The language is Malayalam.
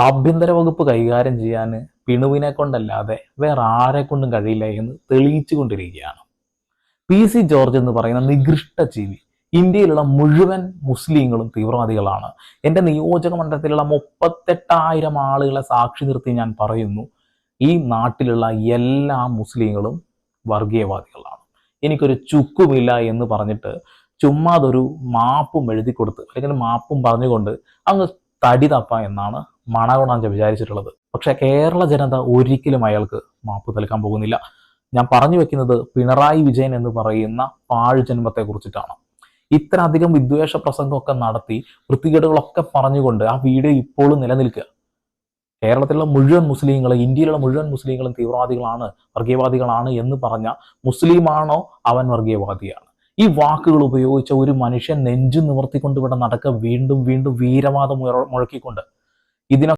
ആഭ്യന്തര വകുപ്പ് കൈകാര്യം ചെയ്യാൻ പിണുവിനെ കൊണ്ടല്ലാതെ വേറെ ആരെ കൊണ്ടും കഴിയില്ല എന്ന് തെളിയിച്ചു കൊണ്ടിരിക്കുകയാണ്. PC ജോർജ് എന്ന് പറയുന്ന നികൃഷ്ട ജീവി ഇന്ത്യയിലുള്ള മുഴുവൻ മുസ്ലിങ്ങളും തീവ്രവാദികളാണ്. എൻ്റെ നിയോജക മണ്ഡലത്തിലുള്ള 38,000 ആളുകളെ സാക്ഷി നിർത്തി ഞാൻ പറയുന്നു, ഈ നാട്ടിലുള്ള എല്ലാ മുസ്ലിങ്ങളും വർഗീയവാദികളാണ്. എനിക്കൊരു ചുക്കുമില്ല എന്ന് പറഞ്ഞിട്ട് ചുമ്മാതൊരു മാപ്പും എഴുതി കൊടുത്ത് അല്ലെങ്കിൽ മാപ്പും പറഞ്ഞുകൊണ്ട് അങ്ങ് തടി തപ്പ എന്നാണ് മണകുണാഞ്ച വിചാരിച്ചിട്ടുള്ളത്. പക്ഷെ കേരള ജനത ഒരിക്കലും അയാൾക്ക് മാപ്പ് നൽകാൻ പോകുന്നില്ല. ഞാൻ പറഞ്ഞു വെക്കുന്നത് പിണറായി വിജയൻ എന്ന് പറയുന്ന പാഴ് ജന്മത്തെ കുറിച്ചിട്ടാണ്. ഇത്ര അധികം വിദ്വേഷ പ്രസംഗമൊക്കെ നടത്തി വൃത്തികേടുകളൊക്കെ പറഞ്ഞുകൊണ്ട് ആ വീഡിയോ ഇപ്പോഴും നിലനിൽക്കുക. കേരളത്തിലുള്ള മുഴുവൻ മുസ്ലിങ്ങളും ഇന്ത്യയിലുള്ള മുഴുവൻ മുസ്ലിങ്ങളും തീവ്രവാദികളാണ്, വർഗീയവാദികളാണ് എന്ന് പറഞ്ഞ മുസ്ലിമാണോ അവൻ വർഗീയവാദിയാണ്. ഈ വാക്കുകൾ ഉപയോഗിച്ച ഒരു മനുഷ്യൻ നെഞ്ചു നിവർത്തിക്കൊണ്ട് ഇവിടെ നടക്കുക, വീണ്ടും വീണ്ടും വീരവാദം മുഴക്കിക്കൊണ്ട്. ഇതിനൊക്കെ